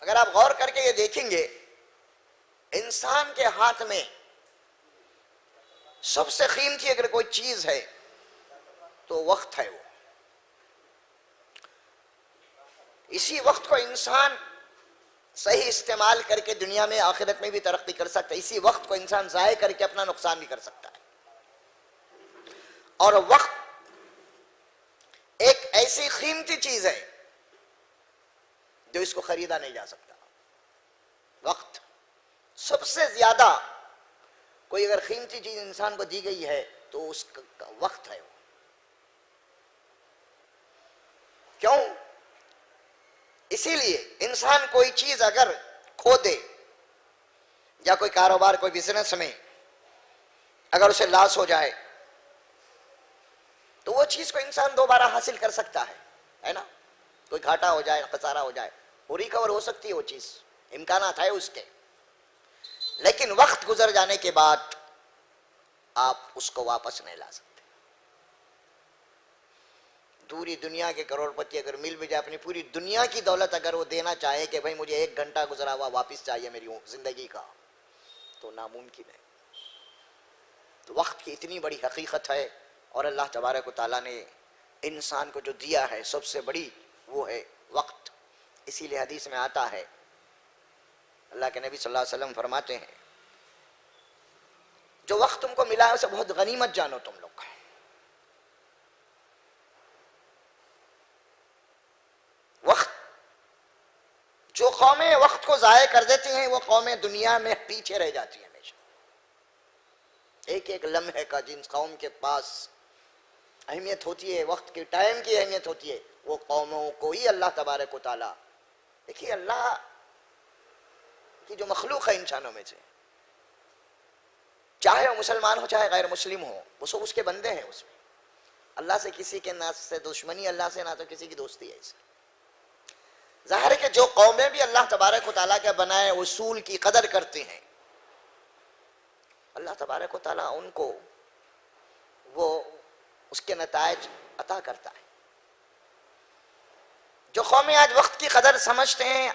اگر آپ غور کر کے یہ دیکھیں گے، انسان کے ہاتھ میں سب سے قیمتی اگر کوئی چیز ہے تو وقت ہے. وہ اسی وقت کو انسان صحیح استعمال کر کے دنیا میں آخرت میں بھی ترقی کر سکتا ہے. اسی وقت کو انسان ضائع کر کے اپنا نقصان بھی کر سکتا ہے. اور وقت ایک ایسی قیمتی چیز ہے جو اس کو خریدا نہیں جا سکتا. وقت سب سے زیادہ کوئی اگر قیمتی چیز انسان کو دی گئی ہے تو اس کا وقت ہے. کیوں؟ اسی لیے انسان کوئی چیز اگر کھو دے یا کوئی کاروبار کوئی بزنس میں اگر اسے لاس ہو جائے تو وہ چیز کو انسان دوبارہ حاصل کر سکتا ہے نا. کوئی گھاٹا ہو جائے، خسارہ ہو جائے، وہ ریکور ہو سکتی ہے. وہ چیز امکانات ہے اس کے. لیکن وقت گزر جانے کے بعد آپ اس کو واپس نہیں لا سکتے. پوری دنیا کے کروڑ پتی اگر مل بھی جائے، اپنی پوری دنیا کی دولت اگر وہ دینا چاہے کہ بھائی مجھے 1 گھنٹہ گزرا ہوا واپس چاہیے میری زندگی کا، تو ناممکن ہے. تو وقت کی اتنی بڑی حقیقت ہے، اور اللہ تبارک و تعالیٰ نے انسان کو جو دیا ہے سب سے بڑی وہ ہے وقت. اسی لیے حدیث میں آتا ہے، اللہ کے نبی صلی اللہ علیہ وسلم فرماتے ہیں جو وقت تم کو ملا ہے اسے بہت غنیمت جانو تم لوگ. وقت جو قومیں وقت کو ضائع کر دیتی ہیں وہ قومیں دنیا میں پیچھے رہ جاتی ہیں ہمیشہ. ایک ایک لمحے کا جن قوم کے پاس اہمیت ہوتی ہے، وقت کے ٹائم کی اہمیت ہوتی ہے، وہ قوموں کو ہی اللہ تبارک و تعالیٰ، دیکھیے اللہ کی جو مخلوق ہے انسانوں میں سے، چاہے وہ مسلمان ہو چاہے غیر مسلم ہو، وہ سب اس کے بندے ہیں. اس میں اللہ سے کسی کے نہ سے دشمنی، اللہ سے نہ تو کسی کی دوستی ہے. اس ظاہر ہے کہ جو قومیں بھی اللہ تبارک و تعالیٰ کے بنائے اصول کی قدر کرتی ہیں، اللہ تبارک و تعالیٰ ان کو وہ اس کے نتائج عطا کرتا ہے. جو قومیں آج وقت کی قدر سمجھتے ہیں،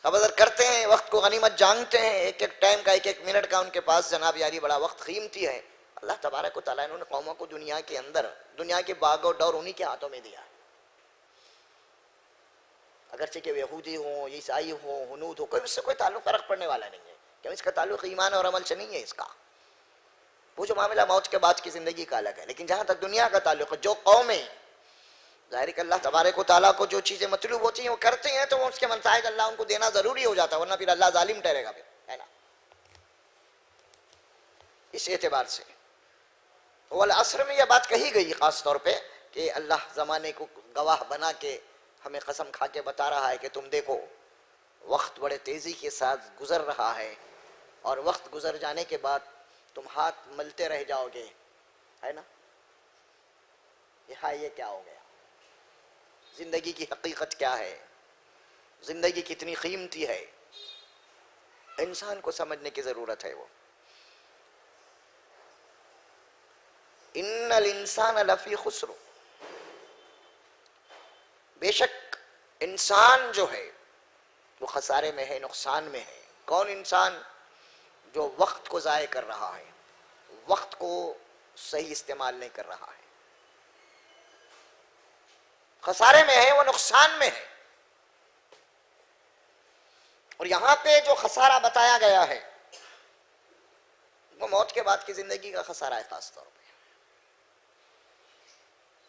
قدر کرتے ہیں، وقت کو غنیمت جانتے ہیں، ایک ایک ٹائم کا ایک ایک منٹ کا ان کے پاس جناب یاری بڑا وقت قیمتی ہے، اللہ تبارک و تعالیٰ نے قوموں کو دنیا کے اندر دنیا کے باغ و ڈور انہی کے ہاتھوں میں دیا ہے. اگرچہ کہ یہودی ہوں، عیسائی ہوں، ہنود ہو، کوئی اس سے کوئی تعلق فرق پڑنے والا نہیں ہے، کہ اس کا تعلق ایمان اور عمل سے نہیں ہے. اس کا وہ جو معاملہ موت کے بعد کی زندگی کا الگ ہے. لیکن جہاں تک دنیا کا تعلق ہے، جو قومیں ظاہر کہ اللہ تبارک و تعالیٰ کو جو چیزیں مطلوب ہوتی ہیں وہ کرتے ہیں تو اس کے منتائج اللہ ان کو دینا ضروری ہو جاتا ہے، ورنہ پھر اللہ ظالم ٹھہرے گا، پھر ہے نا. اس اعتبار سے والعصر میں یہ بات کہی گئی خاص طور پہ کہ اللہ زمانے کو گواہ بنا کے ہمیں قسم کھا کے بتا رہا ہے کہ تم دیکھو وقت بڑے تیزی کے ساتھ گزر رہا ہے، اور وقت گزر جانے کے بعد تم ہاتھ ملتے رہ جاؤ گے، ہے نا. یہ کیا ہو گیا؟ زندگی کی حقیقت کیا ہے؟ زندگی کتنی قیمتی ہے؟ انسان کو سمجھنے کی ضرورت ہے. وہ ان الانسان لفی خسر، بے شک انسان جو ہے وہ خسارے میں ہے، نقصان میں ہے. کون انسان؟ جو وقت کو ضائع کر رہا ہے، وقت کو صحیح استعمال نہیں کر رہا ہے، خسارے میں ہے، وہ نقصان میں ہے. اور یہاں پہ جو خسارہ بتایا گیا ہے وہ موت کے بعد کی زندگی کا خسارہ ہے خاص طور پہ.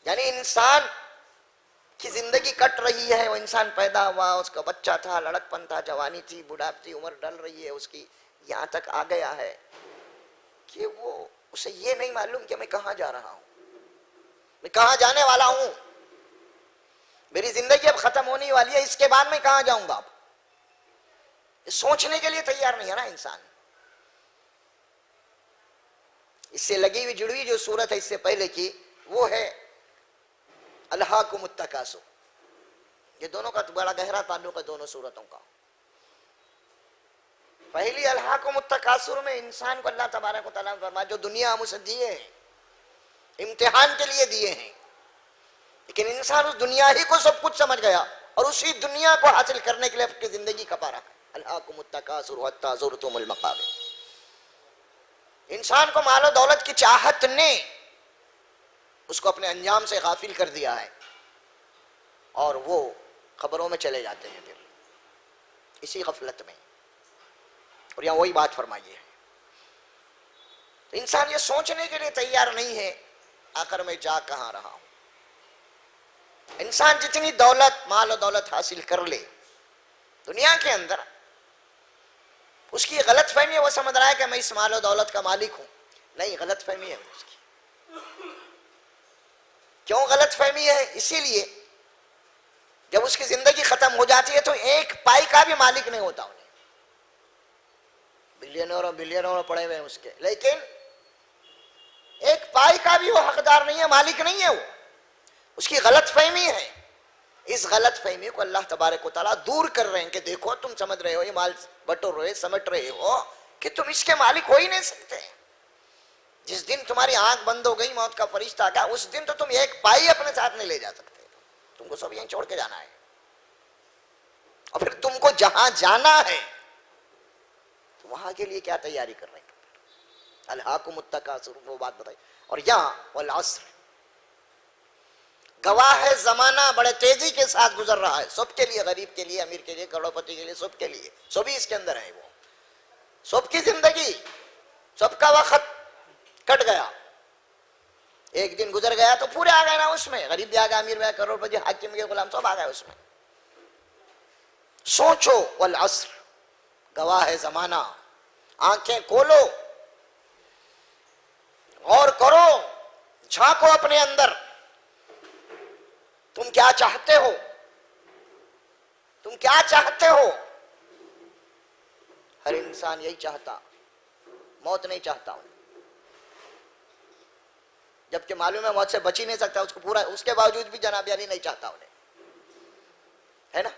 یعنی انسان کی زندگی کٹ رہی ہے، وہ انسان پیدا ہوا، اس کا بچہ تھا، لڑک پن تھا، جوانی تھی، بڑھاپی، عمر ڈل رہی ہے اس کی، یہاں تک آ گیا ہے کہ وہ اسے یہ نہیں معلوم کہ میں کہاں جا رہا ہوں، میں کہاں جانے والا ہوں، میری زندگی اب ختم ہونے والی ہے، اس کے بعد میں کہاں جاؤں گا. سوچنے کے لیے تیار نہیں ہے نا انسان. اس سے لگی ہوئی جڑی ہوئی جو صورت ہے اس سے پہلے کی وہ ہے الہاکم التکاثر. یہ دونوں کا بڑا گہرا تعلق ہے دونوں صورتوں کا. پہلی الہاکم التکاثر میں انسان کو اللہ تبارک و تعالیٰ نے فرمایا جو دنیا ہم اسے دیے ہیں امتحان کے لیے دیے ہیں، لیکن انسان اس دنیا ہی کو سب کچھ سمجھ گیا اور اسی دنیا کو حاصل کرنے کے لیے اپنی زندگی کھپا رہا ہے. الہاکم التکاثر حتی زرتم المقابر. انسان کو مال و دولت کی چاہت نے اس کو اپنے انجام سے غافل کر دیا ہے اور وہ خبروں میں چلے جاتے ہیں پھر اسی غفلت میں. اور یہاں وہی بات فرمائی ہے. تو انسان یہ سوچنے کے لیے تیار نہیں ہے آخر میں جا کہاں رہا ہوں. انسان جتنی دولت مال و دولت حاصل کر لے دنیا کے اندر، اس کی غلط فہمی ہے، وہ سمجھ رہا ہے کہ میں اس مال و دولت کا مالک ہوں. نہیں، غلط فہمی ہے اس کی. کیوں غلط فہمی ہے؟ اسی لیے جب اس کی زندگی ختم ہو جاتی ہے تو ایک پائی کا بھی مالک نہیں ہوتا. انہیں بلینوں پڑے ہوئے ہیں اس کے، لیکن ایک پائی کا بھی وہ حقدار نہیں ہے، مالک نہیں ہے. وہ اس کی غلط فہمی ہے. اس غلط فہمی کو اللہ تبارک و تعالیٰ دور کر رہے ہیں کہ دیکھو تم سمجھ رہے ہو یہ مال بٹور رہے سمٹ رہے ہو کہ تم اس کے مالک ہو ہی نہیں سکتے. جس دن تمہاری آنکھ بند ہو گئی، موت کا فرشتہ آ گیا، اس دن تو تم ایک پائی اپنے ساتھ نہیں لے جا سکتے. تم کو سب یہیں چھوڑ کے جانا ہے. اور پھر تم کو جہاں جانا ہے تو وہاں کے لیے کیا تیاری کر رہے ہیں؟ الہاکم التکاثر، وہ بات بتائی. اور یہاں والعصر، گواہ ہے زمانہ بڑے تیزی کے ساتھ گزر رہا ہے سب کے لیے، غریب کے لیے، امیر کے لیے، کروڑ پتی کے لیے، سب کے لیے. سبھی اس کے اندر ہے. وہ سب کی زندگی، سب کا وقت کٹ گیا. ایک دن گزر گیا تو پورے آ گئے نا اس میں. غریب بھی آ گیا، امیر بھی آ گیا، کروڑ پتی، حاکم کے غلام، سب آ گئے اس میں. سوچو والعصر، گواہ ہے زمانہ. آنکھیں کھولو، غور کرو، جھانکو اپنے اندر. تم کیا چاہتے ہو؟ تم کیا چاہتے ہو؟ ہر انسان یہی چاہتا، موت نہیں چاہتا ہوں. جبکہ معلوم ہے موت سے بچ ہی نہیں سکتا اس کو پورا، اس کے باوجود بھی جناب علی نہیں چاہتا انہیں، ہے نا.